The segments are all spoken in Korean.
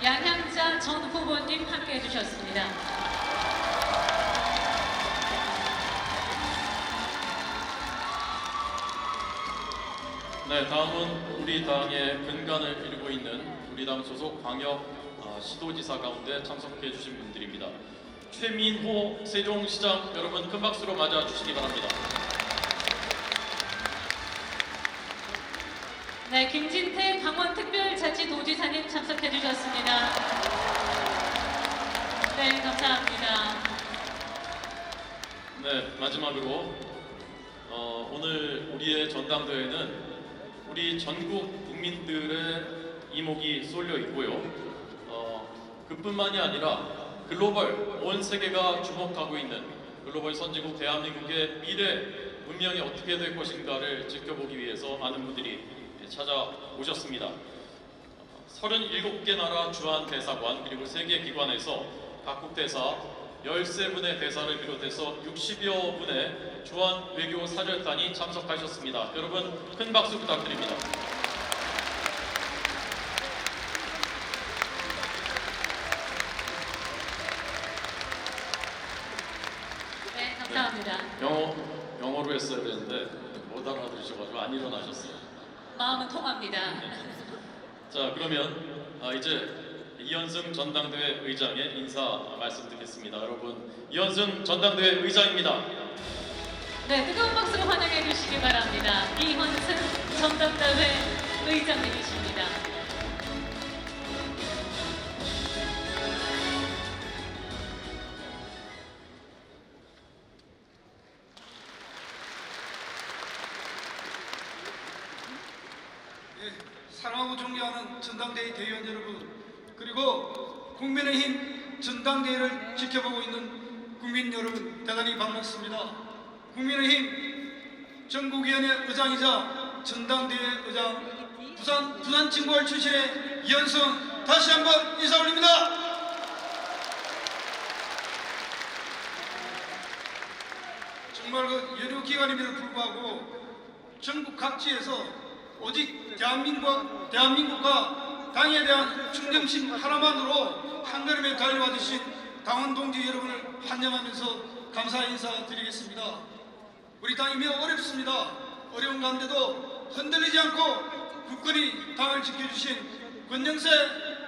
양향자 전 후보님 함께해 주셨습니다. 네, 다음은 우리 당의 근간을 이루고 있는 우리 당 소속 광역 시도지사 가운데 참석해 주신 분들입니다. 최민호 세종시장 여러분 큰 박수로 맞아 주시기 바랍니다. 네, 김진태 강원특별자치도지사님 참석해 주셨습니다. 네, 감사합니다. 네, 마지막으로 오늘 우리의 전당대회는 우리 전국 국민들의 이목이 쏠려 있고요. 그뿐만이 아니라 글로벌 온 세계가 주목하고 있는 글로벌 선진국 대한민국의 미래 운명이 어떻게 될 것인가를 지켜보기 위해서 많은 분들이 찾아오셨습니다. 37개 나라 주한 대사관 그리고 세계 기관에서 각국 대사 13분의 대사를 비롯해서 60여 분의 주한 외교 사절단이 참석하셨습니다. 여러분 큰 박수 부탁드립니다. 네, 감사합니다. 영어로 했어야 되는데 못 알아들으셔가지고 안 일어나셨어요. 마음은 통합니다. 자, 그러면 이제 이현승 전당대회 의장의 인사 말씀 드리겠습니다. 여러분, 이현승 전당대회 의장입니다. 네, 뜨거운 박수로 환영해 주시기 바랍니다. 이현승 전당대회 의장님이십니다. 사랑하고 존경하는 전당대회 대의원 여러분, 그리고 국민의힘 전당대회를 지켜보고 있는 국민 여러분, 대단히 반갑습니다. 국민의힘 전국위원회 의장이자 전당대회 의장 부산 진구월 출신의 이현승 다시 한번 인사 올립니다. 정말 연휴 기간임에도 불구하고 전국 각지에서 오직 대한민국과 당에 대한 충정심 하나만으로 한걸음에 달려와 주신 당원 동지 여러분을 환영하면서 감사 인사드리겠습니다. 우리 당이 매우 어렵습니다. 어려운 가운데도 흔들리지 않고 굳건히 당을 지켜주신 권영세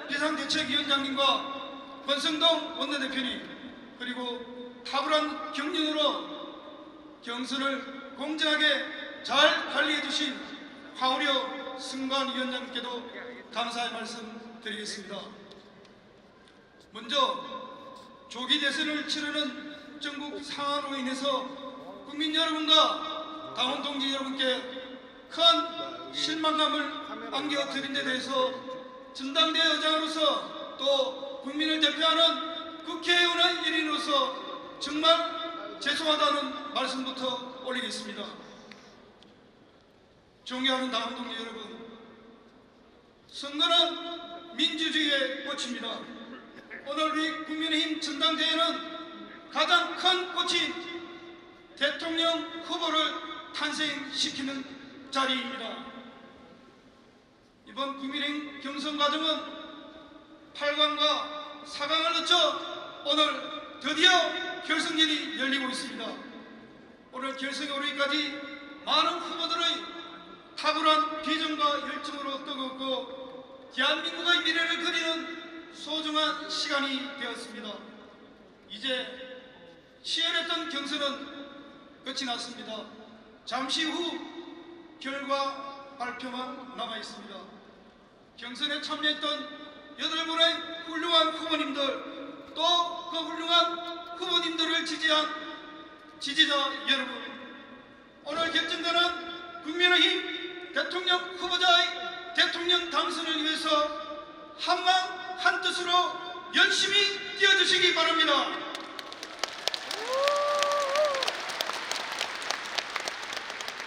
비상대책위원장님과 권성동 원내대표님, 그리고 탁월한 경륜으로 경선을 공정하게 잘 관리해 주신 황우려 승관위원장님께도 감사의 말씀 드리겠습니다. 먼저 조기 대선을 치르는 전국 상황으로 인해서 국민 여러분과 당원 동지 여러분께 큰 실망감을 안겨드린 데 대해서 전당대회 의장으로서 또 국민을 대표하는 국회의원의 일인으로서 정말 죄송하다는 말씀부터 올리겠습니다. 존경하는 당원 동지 여러분, 선거는 민주주의의 꽃입니다. 오늘 우리 국민의힘 전당대회는 가장 큰 꽃인 대통령 후보를 탄생시키는 자리입니다. 이번 국민의힘 경선 과정은 8강과 4강을 거쳐 오늘 드디어 결승전이 열리고 있습니다. 오늘 결승에 오르기까지 많은 후보들의 탁월한 비전과 열정으로 뜨겁고 대한민국의 미래를 그리는 소중한 시간이 되었습니다. 이제 치열했던 경선은 끝이 났습니다. 잠시 후 결과 발표만 남아 있습니다. 경선에 참여했던 8분의 훌륭한 후보님들, 또 그 훌륭한 후보님들을 지지한 지지자 여러분, 오늘 결정되는 국민의힘 대통령 후보자의 대통령 당선을 위해서 한마음 한뜻으로 열심히 뛰어주시기 바랍니다.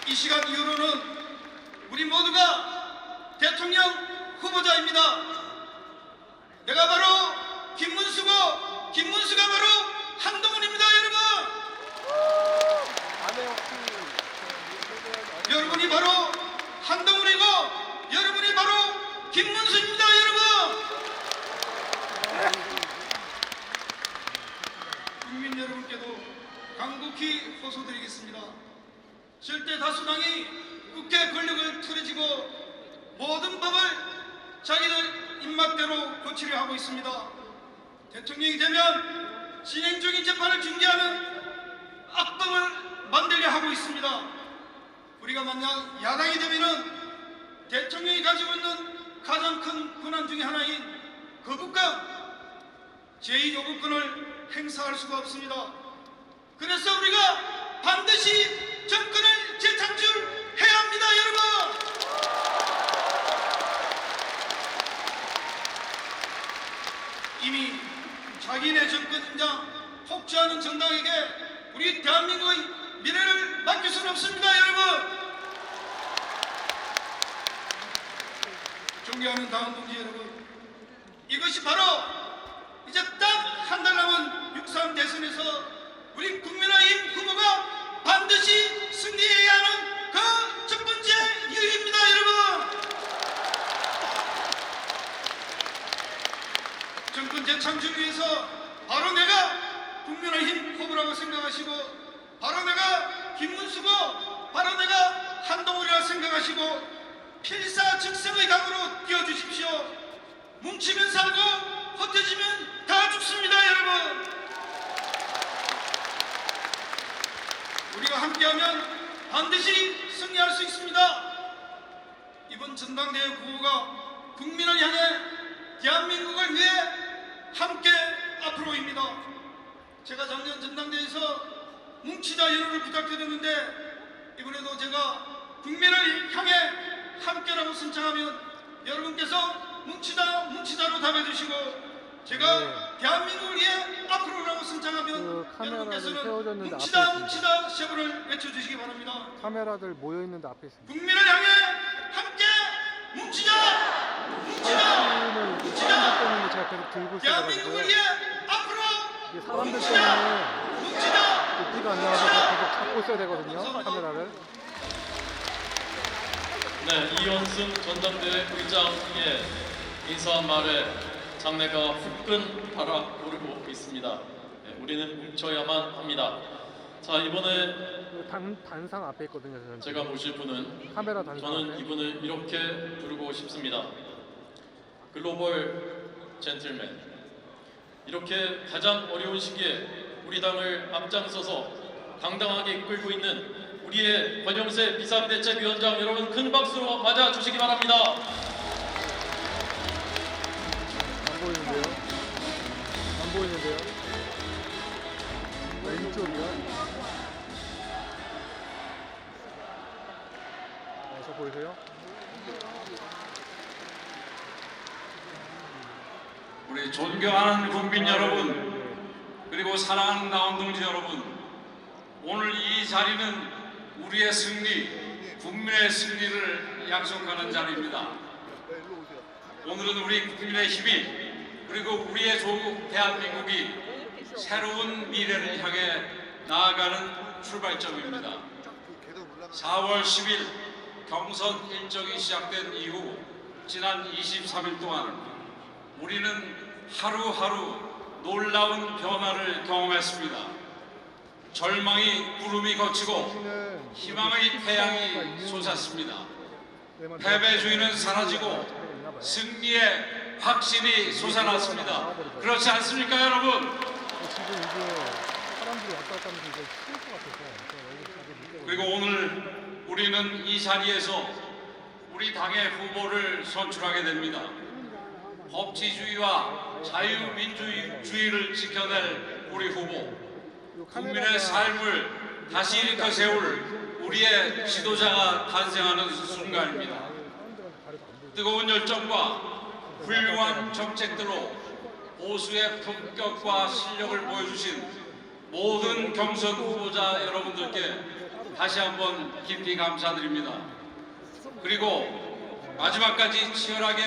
이 시간 이후로는 우리 모두가 대통령 후보자입니다. 내가 바로 김문수고 김문수가 바로 한동훈입니다. 여러분이 바로 한동훈이고 여러분이 바로 김문수입니다. 여러분, 여러분께도 간곡히 호소드리겠습니다. 절대 다수당이 국회 권력을 틀어지고 모든 법을 자기들 입맛대로 고치려 하고 있습니다. 대통령이 되면 진행 중인 재판을 중지하는 악법을 만들려 하고 있습니다. 우리가 만약 야당이 되면은 대통령이 가지고 있는 가장 큰 권한 중에 하나인 거부권, 제2요구권을 행사할 수가 없습니다. 그래서 우리가 반드시 정권을 재창출해야 합니다, 여러분! 이미 자기네 정권 인장 폭주하는 정당에게 우리 대한민국의 미래를 맡길 수는 없습니다, 여러분! 존경하는 당원 동지 여러분, 이것이 바로 이제 딱 한 달 남은 6.3 대선에서 우리 국민의힘 후보가 반드시 승리해야 하는 그 첫 번째 이유입니다, 여러분! 정권 재창출을 위해서 바로 내가 국민의힘 후보라고 생각하시고, 바로 내가 김문수고, 바로 내가 한동훈이라 생각하시고 필사즉생의 각오로 뛰어주십시오. 뭉치면 살고 흩어지면 다 죽습니다, 여러분. 우리가 함께하면 반드시 승리할 수 있습니다. 이번 전당대회 구호가 국민을 향해 대한민국을 위해 함께 앞으로입니다. 제가 작년 전당대회에서 뭉치자 연호를 부탁드렸는데 이번에도 제가 국민을 향해 함께라고 선창하면 여러분께서 뭉치자로 답해주시고, 제가 대한민국을 위해 앞으로라고 선창하면 여러분께서는 뭉치자 쉐보를 외쳐주시기 바랍니다. 카메라들 모여 있는데 앞에 있습니다. 국민을 향해 함께 뭉치자, 뭉치자, 때문에 제가 계속 들고 대한민국을 있어가지고요. 위해 앞으로 이게 사람들 뭉치자, 때문에 뭉치자. 높이가 안 나와서 계속 잡고 있어야 되거든요. 카메라를. 네, 이현승 전당대회 의장의 인사한 말에 장내가 후끈 달아오르고 있습니다. 네, 우리는 뭉쳐야만 합니다. 자, 이번에 단상 앞에 있거든요. 저는. 제가 모실 분은, 카메라 단상 저는 앞에. 이분을 이렇게 부르고 싶습니다. 글로벌 젠틀맨. 이렇게 가장 어려운 시기에 우리 당을 앞장서서 당당하게 이끌고 있는 우리의 권영세 비상대책위원장 여러분, 큰 박수로 맞아주시기 바랍니다. 안 보이는데요? 안 보이는데요? 왼쪽이요? 저 보이세요? 우리 존경하는 국민 여러분, 그리고 사랑하는 나온 동지 여러분, 오늘 이 자리는 우리의 승리, 국민의 승리를 약속하는 자리입니다. 오늘은 우리 국민의 힘이, 그리고 우리의 조국 대한민국이 새로운 미래를 향해 나아가는 출발점입니다. 4월 10일 경선 일정이 시작된 이후 지난 23일 동안 우리는 하루하루 놀라운 변화를 경험했습니다. 절망이 구름이 걷히고 희망의 태양이 솟았습니다. 패배주의는 사라지고 승리의 확신이 솟아났습니다. 그렇지 않습니까, 여러분? 지금 이게 사람들이 왔다 갔다 하면서 이제 추울 것 같아서. 그리고 오늘 우리는 이 자리에서 우리 당의 후보를 선출하게 됩니다. 법치주의와 자유민주주의를 지켜낼 우리 후보, 국민의 삶을 다시 일으켜 세울 우리의 지도자가 탄생하는 순간입니다. 뜨거운 열정과 훌륭한 정책들로 보수의 품격과 실력을 보여주신 모든 경선 후보자 여러분들께 다시 한번 깊이 감사드립니다. 그리고 마지막까지 치열하게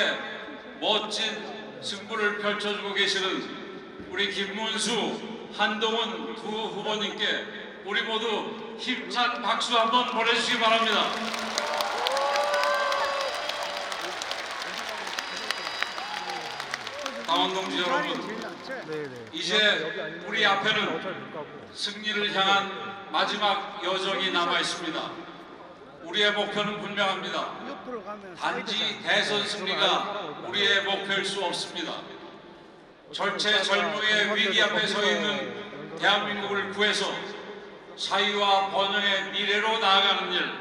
멋진 승부를 펼쳐주고 계시는 우리 김문수, 한동훈 두 후보님께 우리 모두 힘찬 박수 한번 보내주시기 바랍니다. 당원 동지 여러분, 네네. 이제 우리 앞에는 어차피 못 가고. 승리를 향한 마지막 여정이 남아 있습니다. 우리의 목표는 분명합니다. 단지 대선 승리가 우리의 목표일 수 없습니다. 절체절명의 위기 앞에 서 있는 대한민국을 구해서 자유와 번영의 미래로 나아가는 일,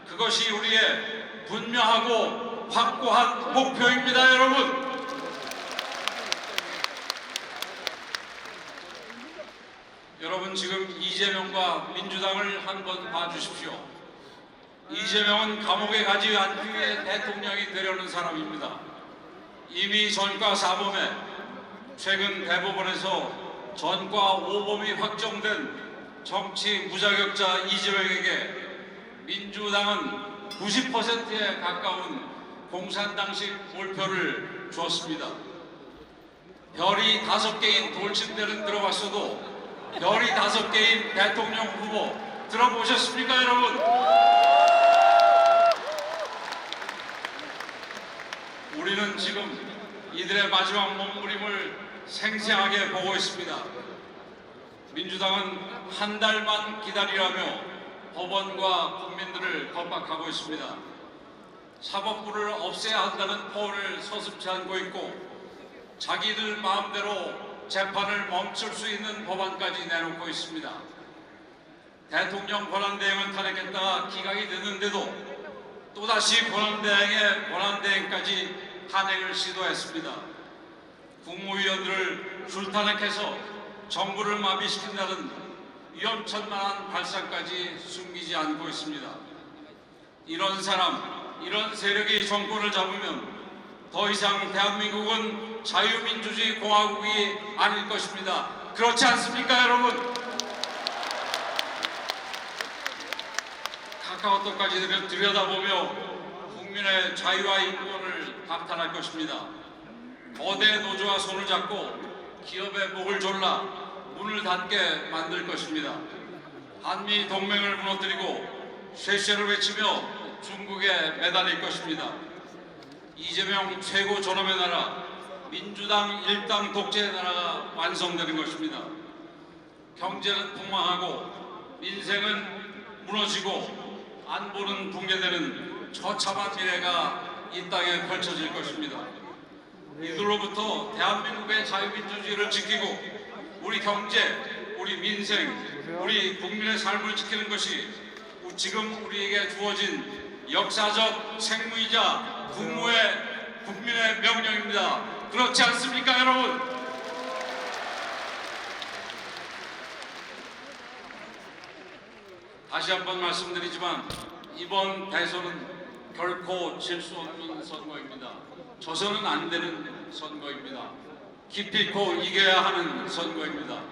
그것이 우리의 분명하고 확고한 목표입니다, 여러분. 여러분, 지금 이재명과 민주당을 한번 봐주십시오. 이재명은 감옥에 가지 않기 위해 대통령이 되려는 사람입니다. 이미 전과 4범에 최근 대법원에서 전과 5범이 확정된 정치 무자격자 이재명에게 민주당은 90%에 가까운 공산당식 몰표를 주었습니다. 별이 5개인 돌침대는 들어봤어도 별이 5개인 대통령 후보 들어보셨습니까, 여러분? 우리는 지금 이들의 마지막 몸부림을 생생하게 보고 있습니다. 민주당은 한 달만 기다리라며 법원과 국민들을 겁박하고 있습니다. 사법부를 없애야 한다는 포를 서슴지 않고 있고 자기들 마음대로 재판을 멈출 수 있는 법안까지 내놓고 있습니다. 대통령 권한대행을 탄핵했다가 기각이 됐는데도 또다시 권한대행의 권한대행까지 탄핵을 시도했습니다. 국무위원들을 줄탄핵해서 정부를 마비시킨다는 위험천만한 발상까지 숨기지 않고 있습니다. 이런 사람, 이런 세력이 정권을 잡으면 더 이상 대한민국은 자유민주주의 공화국이 아닐 것입니다. 그렇지 않습니까, 여러분? 카카오톡까지 들여다보며 국민의 자유와 인권을 박탈할 것입니다. 거대 노조와 손을 잡고 기업의 목을 졸라 문을 닫게 만들 것입니다. 한미 동맹을 무너뜨리고 쉐쉐를 외치며 중국에 매달릴 것입니다. 이재명 최고 존엄의 나라, 민주당 일당 독재의 나라가 완성되는 것입니다. 경제는 폭망하고 민생은 무너지고 안보는 붕괴되는 처참한 미래가 이 땅에 펼쳐질 것입니다. 이들로부터 대한민국의 자유민주주의를 지키고 우리 경제, 우리 민생, 우리 국민의 삶을 지키는 것이 지금 우리에게 주어진 역사적 책무이자 국민의 명령입니다. 그렇지 않습니까, 여러분? 다시 한번 말씀드리지만 이번 대선은 결코 질 수 없는 선거입니다. 져서는 안 되는 선거입니다. 기필코 이겨야 하는 선거입니다.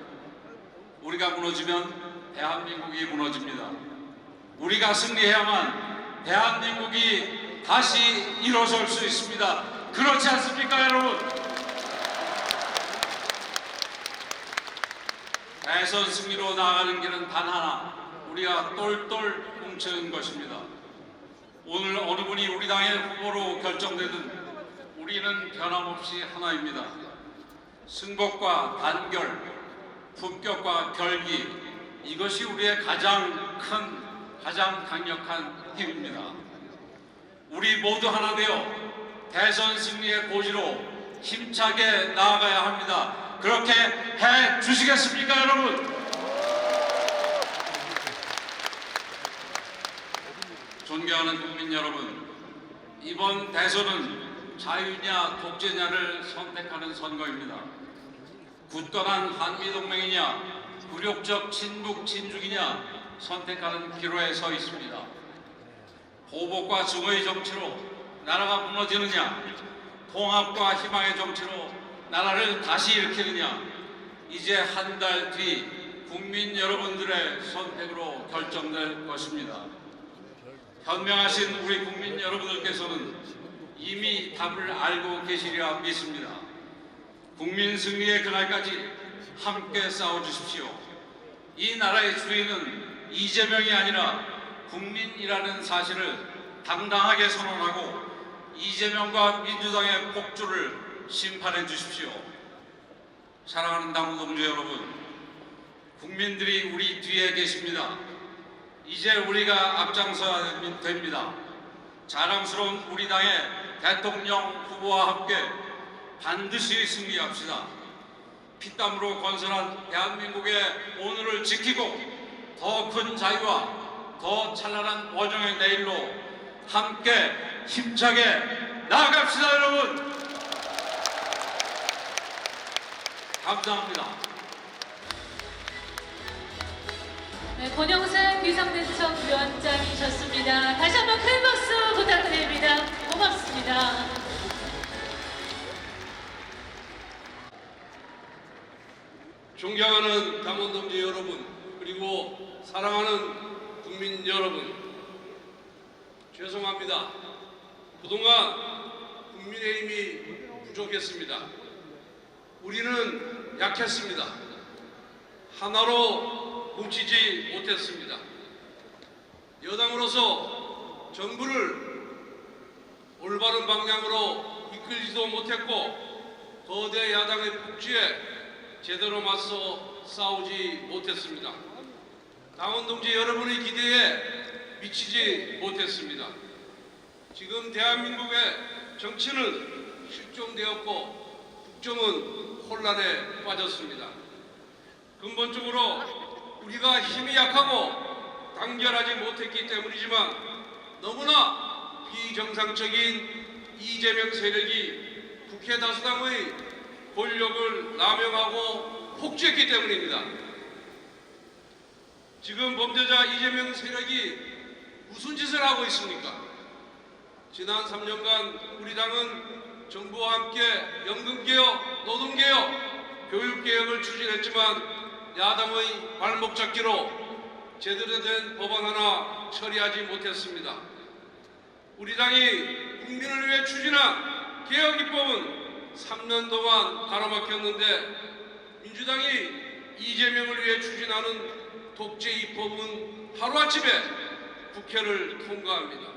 우리가 무너지면 대한민국이 무너집니다. 우리가 승리해야만 대한민국이 다시 일어설 수 있습니다. 그렇지 않습니까, 여러분? 대선 승리로 나아가는 길은 단 하나, 우리가 똘똘 뭉치는 것입니다. 오늘 어느 분이 우리 당의 후보로 결정되든 우리는 변함없이 하나입니다. 승복과 단결, 품격과 결기, 이것이 우리의 가장 큰, 가장 강력한 힘입니다. 우리 모두 하나 되어 대선 승리의 고지로 힘차게 나아가야 합니다. 그렇게 해 주시겠습니까, 여러분? 존경하는 국민 여러분, 이번 대선은 자유냐 독재냐를 선택하는 선거입니다. 굳건한 한미동맹이냐 굴욕적 친북 친중이냐 선택하는 기로에 서 있습니다. 보복과 증오의 정치로 나라가 무너지느냐, 통합과 희망의 정치로 나라를 다시 일으키느냐, 이제 한 달 뒤 국민 여러분들의 선택으로 결정될 것입니다. 현명하신 우리 국민 여러분들께서는 이미 답을 알고 계시리라 믿습니다. 국민 승리의 그날까지 함께 싸워주십시오. 이 나라의 주인은 이재명이 아니라 국민이라는 사실을 당당하게 선언하고 이재명과 민주당의 폭주를 심판해 주십시오. 사랑하는 당원 동지 여러분, 국민들이 우리 뒤에 계십니다. 이제 우리가 앞장서야 됩니다. 자랑스러운 우리 당의 대통령 후보와 함께 반드시 승리합시다. 피땀으로 건설한 대한민국의 오늘을 지키고 더 큰 자유와 더 찬란한 원정의 내일로 함께 힘차게 나아갑시다, 여러분. 감사합니다. 네, 권영세 비상대책위원장이셨습니다. 다시 한번 큰 박수 부탁드립니다. 고맙습니다. 존경하는 당원 동지 여러분, 그리고 사랑하는 국민 여러분, 죄송합니다. 그동안 국민의힘이 부족했습니다. 우리는 약했습니다. 하나로 뭉치지 못했습니다. 여당으로서 정부를 올바른 방향으로 이끌지도 못했고 거대 야당의 폭주에 제대로 맞서 싸우지 못했습니다. 당원 동지 여러분의 기대에 미치지 못했습니다. 지금 대한민국의 정치는 실종되었고 국정은 혼란에 빠졌습니다. 근본적으로 우리가 힘이 약하고 단결하지 못했기 때문이지만 너무나 비정상적인 이재명 세력이 국회 다수당의 권력을 남용하고 폭주했기 때문입니다. 지금 범죄자 이재명 세력이 무슨 짓을 하고 있습니까? 지난 3년간 우리 당은 정부와 함께 연금개혁, 노동개혁, 교육개혁을 추진했지만 야당의 발목 잡기로 제대로 된 법안 하나 처리하지 못했습니다. 우리 당이 국민을 위해 추진한 개혁 입법은 3년 동안 가로막혔는데 민주당이 이재명을 위해 추진하는 독재 입법은 하루아침에 국회를 통과합니다.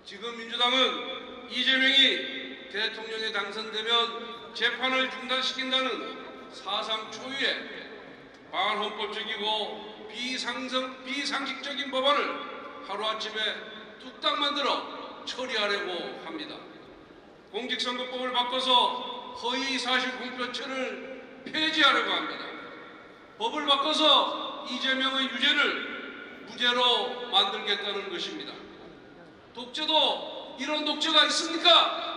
지금 민주당은 이재명이 대통령에 당선되면 재판을 중단시킨다는 사상 초유의 반헌법적이고 비상식적인 법안을 하루아침에 뚝딱 만들어 처리하려고 합니다. 공직선거법을 바꿔서 허위사실 공표죄를 폐지하려고 합니다. 법을 바꿔서 이재명의 유죄를 무죄로 만들겠다는 것입니다. 독재도 이런 독재가 있습니까?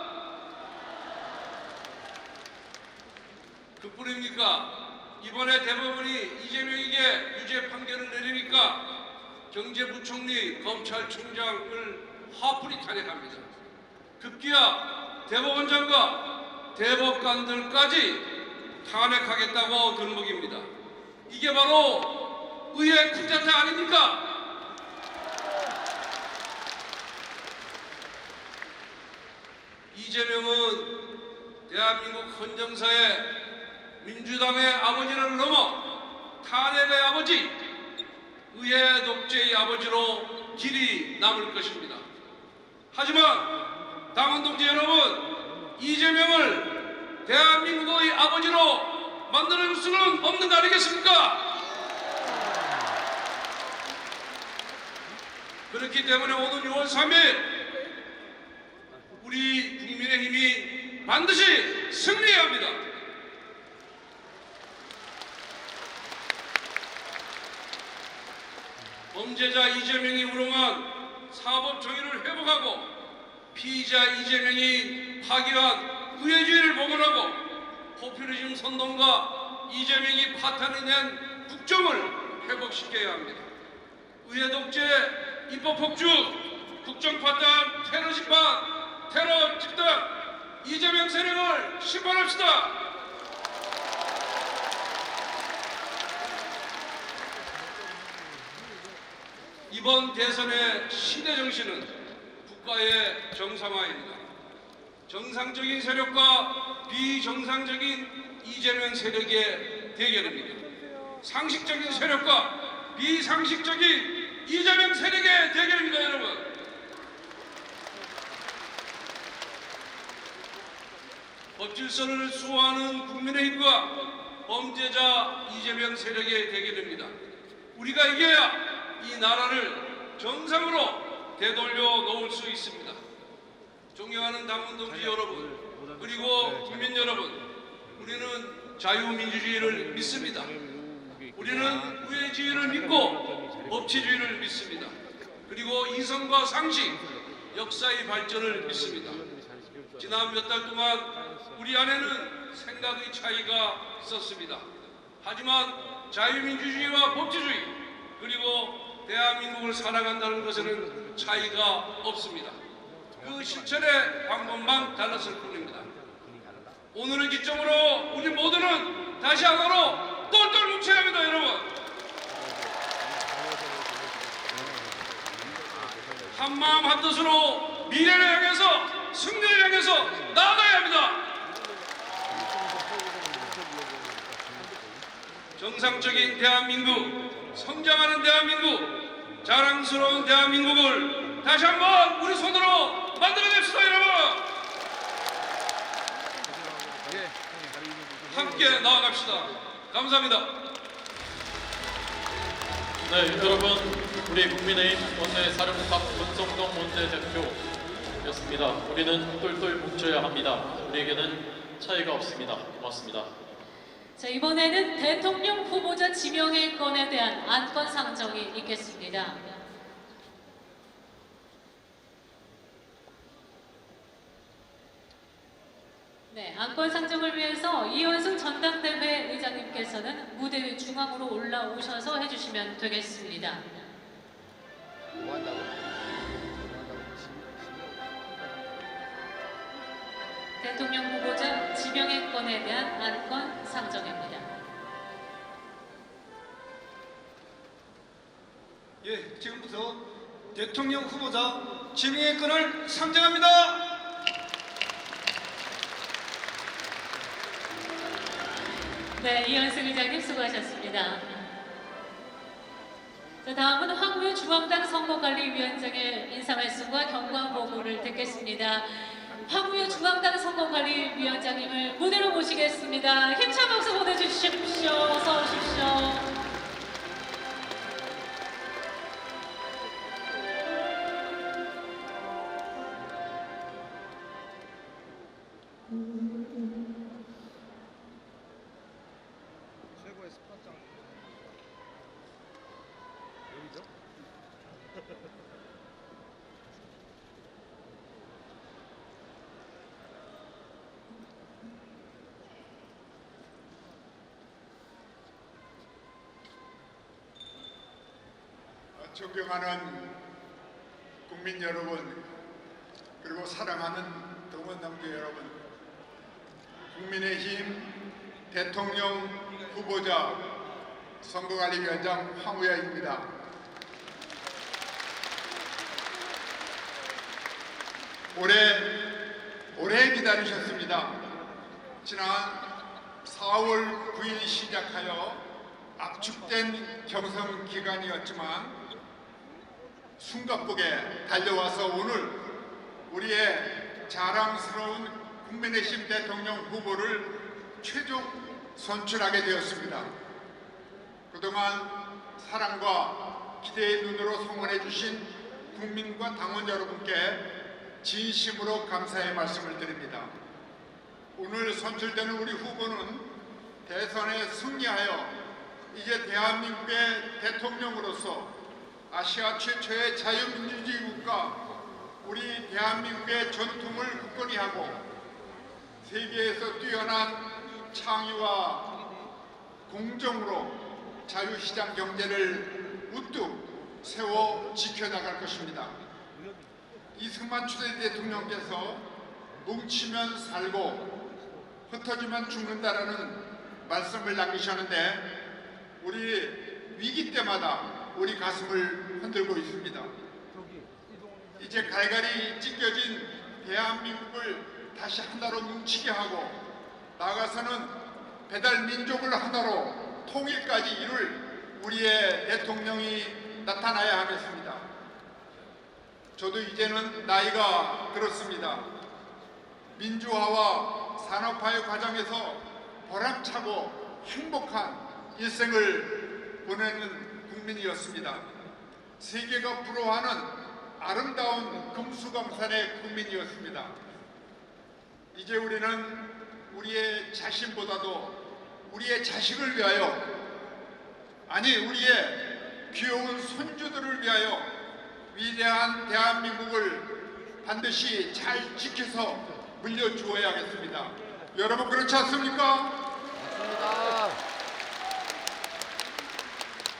그뿐입니까? 이번에 대법원이 이재명에게 유죄 판결을 내리니까 경제부총리, 검찰총장을 화풀이 탄핵합니다. 급기야 대법원장과 대법관들까지 탄핵하겠다고 들먹입니다. 이게 바로 의회 쿠데타 아닙니까? 이재명은 대한민국 헌정사에 민주당의 아버지를 넘어 탄핵의 아버지, 의회 독재의 아버지로 길이 남을 것입니다. 하지만 당원 동지 여러분, 이재명을 대한민국의 아버지로 만들어줄 수는 없는 거 아니겠습니까? 그렇기 때문에 오는 6월 3일 우리 국민의힘이 반드시 승리해야 합니다. 범죄자 이재명이 우롱한 사법 정의를 회복하고 피의자 이재명이 파기한 의회주의를 복원하고 포퓰리즘 선동과 이재명이 파탄을 낸 국정을 회복시켜야 합니다. 의회 독재, 입법 폭주, 국정 파탄, 테러 집단, 테러 집단, 이재명 세력을 심판합시다. 이번 대선의 시대 정신은 국가의 정상화입니다. 정상적인 세력과 비정상적인 이재명 세력의 대결입니다. 상식적인 세력과 비상식적인 이재명 세력의 대결입니다, 여러분. 법질서를 수호하는 국민의힘과 범죄자 이재명 세력에 되게 됩니다. 우리가 이겨야 이 나라를 정상으로 되돌려 놓을 수 있습니다. 존경하는 당원 동지 여러분, 그리고 국민 여러분, 우리는 자유민주주의를 믿습니다. 우리는 우회주의를 믿고 법치주의를 믿습니다. 그리고 이성과 상식, 역사의 발전을 믿습니다. 지난 몇 달 동안 우리 안에는 생각의 차이가 있었습니다. 하지만 자유민주주의와 법치주의, 그리고 대한민국을 사랑한다는 것에는 차이가 없습니다. 그 실천의 방법만 달랐을 뿐입니다. 오늘을 기점으로 우리 모두는 다시 하나로 똘똘 뭉쳐야 합니다, 여러분. 한마음 한뜻으로 미래를 향해서, 승리를 향해서 나아가야 합니다. 정상적인 대한민국, 성장하는 대한민국, 자랑스러운 대한민국을 다시 한번 우리 손으로 만들어냅시다, 여러분. 함께 나아갑시다. 감사합니다. 네, 여러분, 우리 국민의힘 원내사령탑 권성동 원내대표였습니다. 우리는 똘똘 뭉쳐야 합니다. 우리에게는 차이가 없습니다. 고맙습니다. 자, 이번에는 대통령 후보자 지명의 건에 대한 안건 상정이 있겠습니다. 네, 안건 상정을 위해서 이현승 전당대회 의장님께서는 무대 위 중앙으로 올라오셔서 해주시면 되겠습니다. 대통령 후보자 지명의 건에 대한 안건 상정입니다. 예, 지금부터 대통령 후보자 지명의 건을 상정합니다. 네, 이현승 의장님 수고하셨습니다. 자, 다음은 황우여 중앙당 선거관리위원장의 인사말씀과 경과 보고를 듣겠습니다. 황우여 중앙당 선거관리위원장님을 무대로 모시겠습니다. 힘찬 박수 보내주십시오. 어서 오십시오. 최고의 스팟장 여기죠? 존경하는 국민 여러분, 그리고 사랑하는 동원 동지 여러분, 국민의힘 대통령 후보자 선거관리위원장 황우여입니다. 오래 기다리셨습니다. 지난 4월 9일 시작하여 압축된 경선 기간이었지만 숨가쁘게 달려와서 오늘 우리의 자랑스러운 국민의힘 대통령 후보를 최종 선출하게 되었습니다. 그동안 사랑과 기대의 눈으로 성원해 주신 국민과 당원 여러분께 진심으로 감사의 말씀을 드립니다. 오늘 선출되는 우리 후보는 대선에 승리하여 이제 대한민국의 대통령으로서 아시아 최초의 자유민주주의 국가 우리 대한민국의 전통을 굳건히 하고 세계에서 뛰어난 창의와 공정으로 자유시장 경제를 우뚝 세워 지켜나갈 것입니다. 이승만 추대 대통령께서 뭉치면 살고 흩어지면 죽는다라는 말씀을 남기셨는데 우리 위기 때마다 우리 가슴을 흔들고 있습니다. 이제 갈갈이 찢겨진 대한민국을 다시 하나로 뭉치게 하고 나아가서는 배달 민족을 하나로 통일까지 이룰 우리의 대통령이 나타나야 하겠습니다. 저도 이제는 나이가 들었습니다. 민주화와 산업화의 과정에서 보람차고 행복한 일생을 보내는 국민이었습니다. 세계가 부러워하는 아름다운 금수강산의 국민이었습니다. 이제 우리는 우리의 자신보다도 우리의 자식을 위하여, 아니 우리의 귀여운 손주들을 위하여 위대한 대한민국을 반드시 잘 지켜서 물려주어야겠습니다. 여러분 그렇지 않습니까? 맞습니다.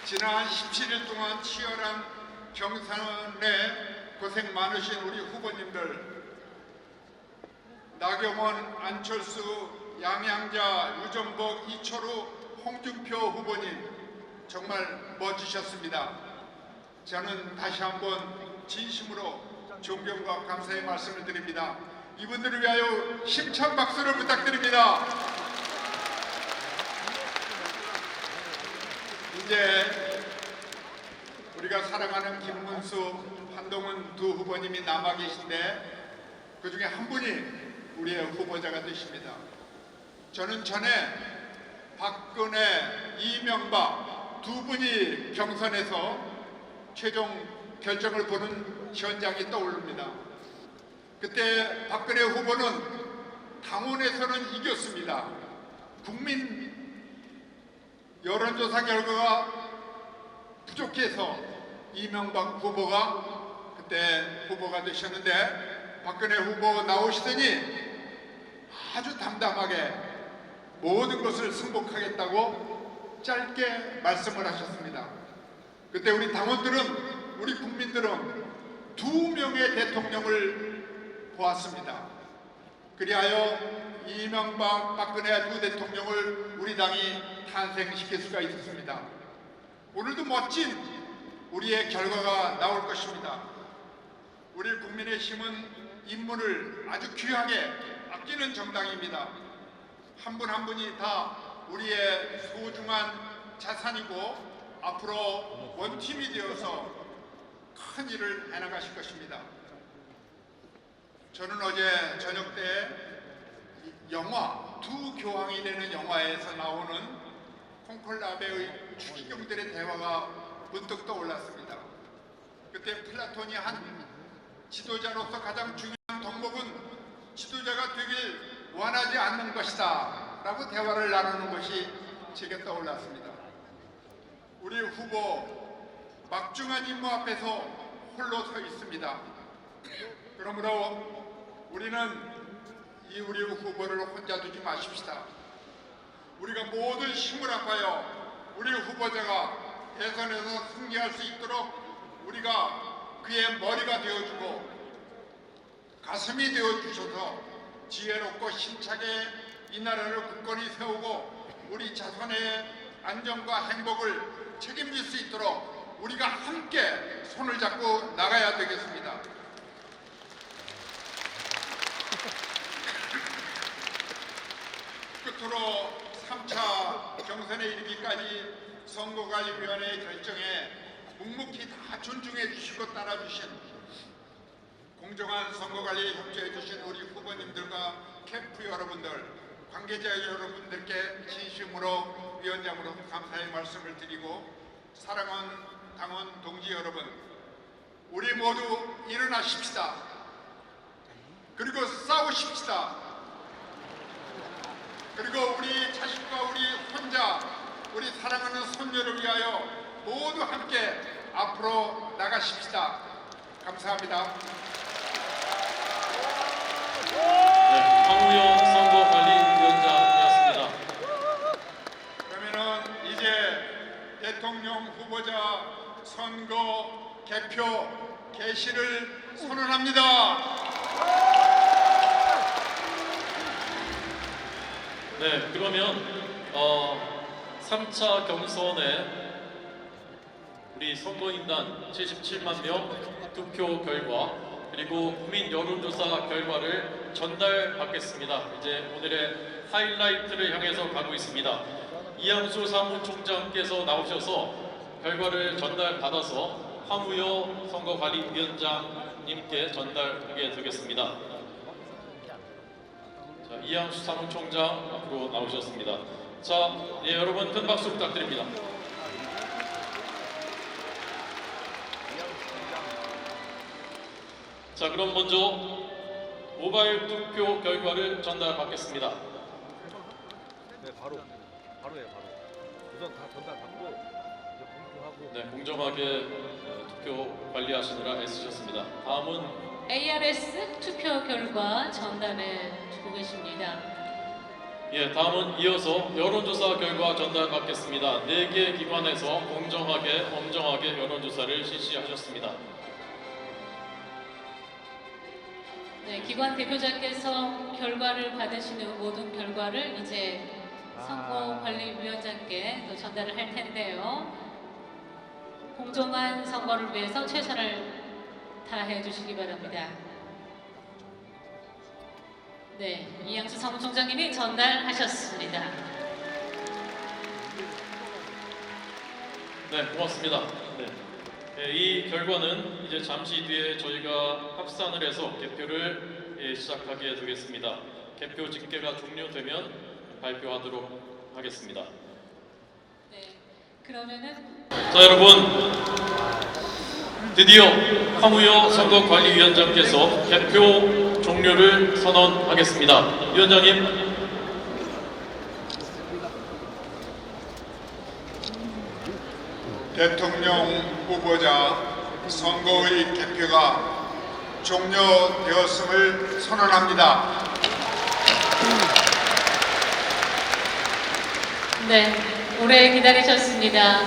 지난 17일 동안 치열한 경선에 고생 많으신 우리 후보님들, 나경원, 안철수, 양양자, 유정복, 이철우, 홍준표 후보님 정말 멋지셨습니다. 저는 다시 한번 진심으로 존경과 감사의 말씀을 드립니다. 이분들을 위하여 힘찬 박수를 부탁드립니다. 이제 우리가 사랑하는 김문수, 한동훈 두 후보님이 남아 계신데 그 중에 한 분이 우리의 후보자가 되십니다. 저는 전에 박근혜, 이명박 두 분이 경선에서 최종 결정을 보는 현장이 떠오릅니다. 그때 박근혜 후보는 당원에서는 이겼습니다. 국민 여론조사 결과가 부족해서 이명박 후보가 그때 후보가 되셨는데, 박근혜 후보 나오시더니 아주 담담하게 모든 것을 승복하겠다고 짧게 말씀을 하셨습니다. 그때 우리 당원들은, 우리 국민들은 두 명의 대통령을 보았습니다. 그리하여 이명박, 박근혜 두 대통령을 우리 당이 탄생시킬 수가 있었습니다. 오늘도 멋진 우리의 결과가 나올 것입니다. 우리 국민의힘은 인물을 아주 귀하게 아끼는 정당입니다. 한 분 한 분이 다 우리의 소중한 자산이고 앞으로 원팀이 되어서 큰 일을 해나가실 것입니다. 저는 어제 저녁 때 영화 두 교황이 되는 영화에서 나오는 콘콜라베의 추기경들의 대화가 문득 떠올랐습니다. 그때 플라톤이 한 지도자로서 가장 중요한 덕목은 지도자가 되길 원하지 않는 것이다 라고 대화를 나누는 것이 제게 떠올랐습니다. 우리 후보 막중한 임무 앞에서 홀로 서 있습니다. 그러므로 우리는 우리 후보를 혼자 두지 마십시다. 우리가 모든 힘을 합하여 우리 후보자가 대선에서 승리할 수 있도록 우리가 그의 머리가 되어주고 가슴이 되어주셔서 지혜롭고 힘차게 이 나라를 굳건히 세우고 우리 자손의 안정과 행복을 책임질 수 있도록 우리가 함께 손을 잡고 나가야 되겠습니다. 끝으로 3차 경선에 이르기까지 선거관리위원회의 결정에 묵묵히 다 존중해 주시고 따라 주신, 공정한 선거관리에 협조해 주신 우리 후보님들과 캠프 여러분들, 관계자 여러분들께 진심으로 위원장으로 감사의 말씀을 드리고, 사랑하는 당원 동지 여러분, 우리 모두 일어나십시다. 그리고 싸우십시다. 그리고 우리 자식과 우리 손자, 우리 사랑하는 손녀를 위하여 모두 함께 앞으로 나가십시다. 감사합니다. 네, 황우영 선거관리위원장이었습니다. 그러면은 이제 대통령 후보자 선거 개표 개시를 선언합니다. 네, 그러면 3차 경선에 우리 선거인단 77만 명 투표 결과 그리고 국민 여론조사 결과를 전달받겠습니다. 이제 오늘의 하이라이트를 향해서 가고 있습니다. 이양수 사무총장께서 나오셔서 결과를 전달받아서 황우여 선거관리위원장님께 전달하게 되겠습니다. 자, 이양수 사무총장 앞으로 나오셨습니다. 자, 예, 여러분 큰 박수 부탁드립니다. 자, 그럼 먼저 모바일 투표 결과를 전달받겠습니다. 네, 바로 해, 바로. 우선 다 전달받고 이제 공표하고. 네, 공정하게 투표 관리하시느라 애쓰셨습니다. 다음은 ARS 투표 결과 전달해 주고 계십니다. 예, 다음은 이어서 여론조사 결과 전달받겠습니다. 4개 기관에서 공정하게, 엄정하게 여론조사를 실시하셨습니다. 네, 기관 대표자께서 결과를 받으신 후 모든 결과를 이제 선거관리위원장께 또 전달을 할 텐데요. 공정한 선거를 위해서 최선을 다해 주시기 바랍니다. 네, 이양수 사무총장님이 전달하셨습니다. 네, 고맙습니다. 네. 예, 이 결과는 이제 잠시 뒤에 저희가 합산을 해서 개표를 시작하게 되겠습니다. 개표 집계가 종료되면 발표하도록 하겠습니다. 네, 그러면은 자, 여러분, 드디어 황우여 선거관리위원장께서 개표 종료를 선언하겠습니다. 위원장님. 대통령 후보자 선거의 개표가 종료되었음을 선언합니다. 네, 오래 기다리셨습니다.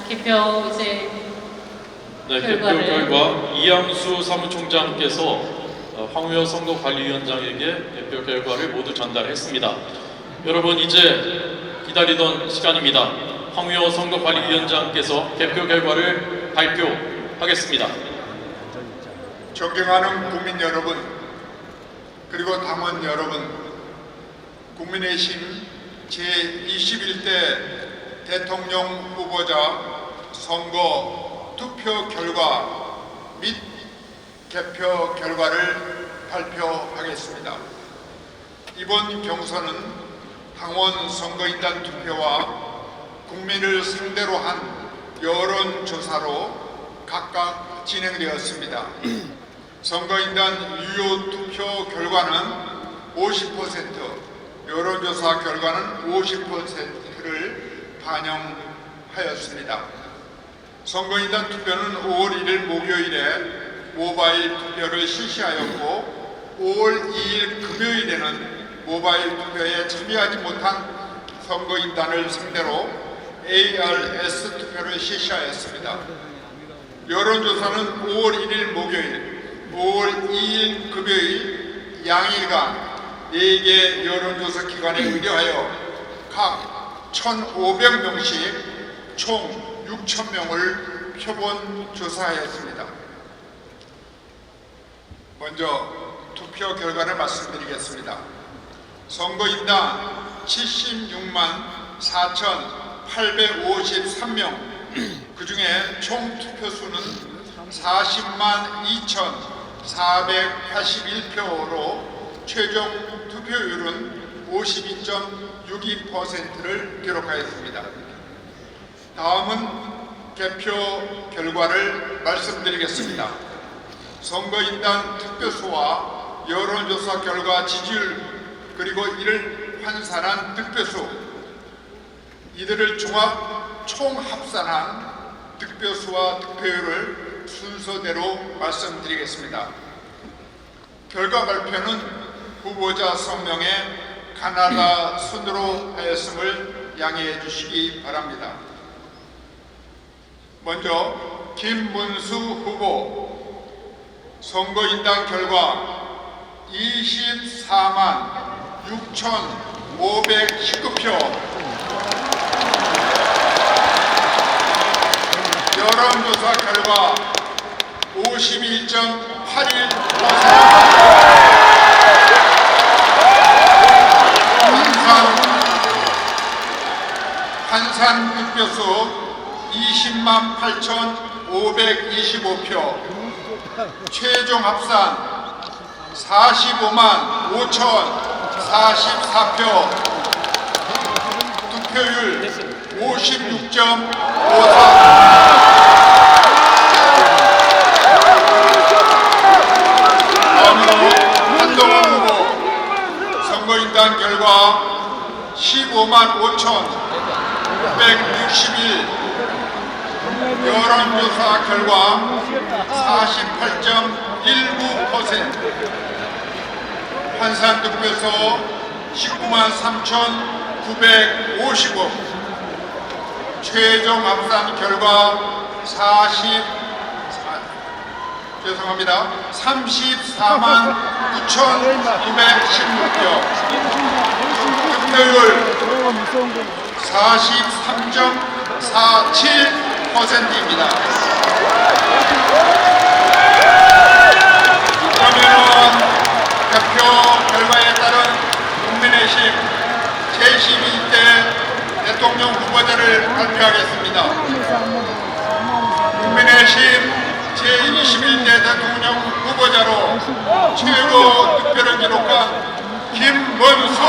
개표 이제 네, 결과를. 개표 결과 이양수 사무총장께서 황우여 선거관리위원장에게 개표 결과를 모두 전달했습니다. 여러분, 이제 기다리던 시간입니다. 황우여 선거관리위원장께서 개표 결과를 발표하겠습니다. 존경하는 국민 여러분, 그리고 당원 여러분, 국민의힘 제21대 대통령 후보자 선거 투표 결과 및 개표 결과를 발표하겠습니다. 이번 경선은 당원 선거인단 투표와 국민을 상대로 한 여론조사로 각각 진행되었습니다. 선거인단 유효 투표 결과는 50%, 여론조사 결과는 50%를 반영하였습니다. 선거인단 투표는 5월 1일 목요일에 모바일 투표를 실시하였고 5월 2일 금요일에는 모바일 투표에 참여하지 못한 선거인단을 상대로 ARS 투표를 실시하였습니다. 여론조사는 5월 1일 목요일, 5월 2일 금요일 양일간 4개 여론조사 기관에 의뢰하여 각 1,500명씩 총 6,000명을 표본 조사하였습니다. 먼저 투표 결과를 말씀드리겠습니다. 선거인단 76만 4,853명, 그 중에 총 투표수는 40만 2,481표로 최종 투표율은 52.62%를 기록하였습니다. 다음은 개표 결과를 말씀드리겠습니다. 선거인단 투표수와 여론조사 결과 지지율, 그리고 이를 환산한 득표수, 이들을 종합 총합산한 득표수와 득표율을 순서대로 말씀드리겠습니다. 결과 발표는 후보자 성명에 가나다 순으로 하였음을 양해해 주시기 바랍니다. 먼저 김문수 후보 선거인단 결과 24만 6,519표, 여론조사 결과 51.81%, 환산 득표수 20만 8,525표, 최종 합산 45만 5,044표, 투표 득표율 56.54. 다음으로 한동훈 후보 선거인단 결과 15만 5,961, 여론조사 결과 48.19%, 환산 득표소 19만 3,955, 최종 합산 결과 34만 9,916표, 득표율 43.47%입니다. 그러면은 대표 결과에 따른 국민의힘 제12대 대통령 후보자를 발표하겠습니다. 국민의힘 제21대 대통령 후보자로 최고 득표를 기록한 김문수.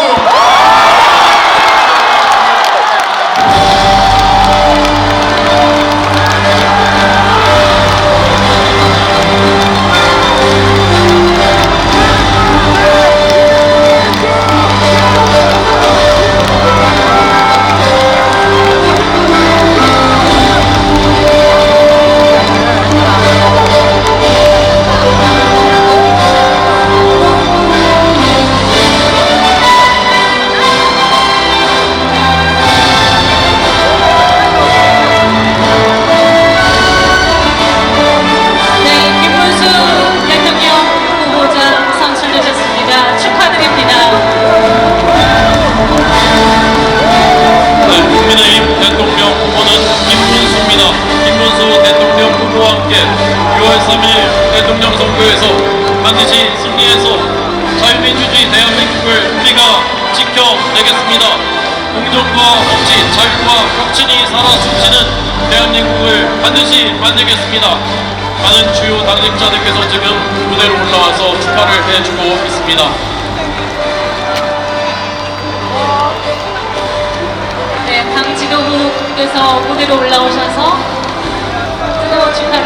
네, 김문수 대통령 후보자 선출되셨습니다. 축하드립니다. 네, 국민의힘 대통령 후보는 김문수입니다. 김문수 대통령 후보와 함께 6월 3일 대통령 선거에서 반드시 승리해서 자유민주주의 대한민국을 우리가 지켜내겠습니다. 공정과 법치, 자유와 혁신이 살아 숨쉬는 대한민국을 반드시 만들겠습니다. 많은 주요 당직자들께서 지금 무대로 올라와서 축하를 해주고 있습니다. 네, 당 지도부께서 무대로 올라오셔서 뜨거운 축하를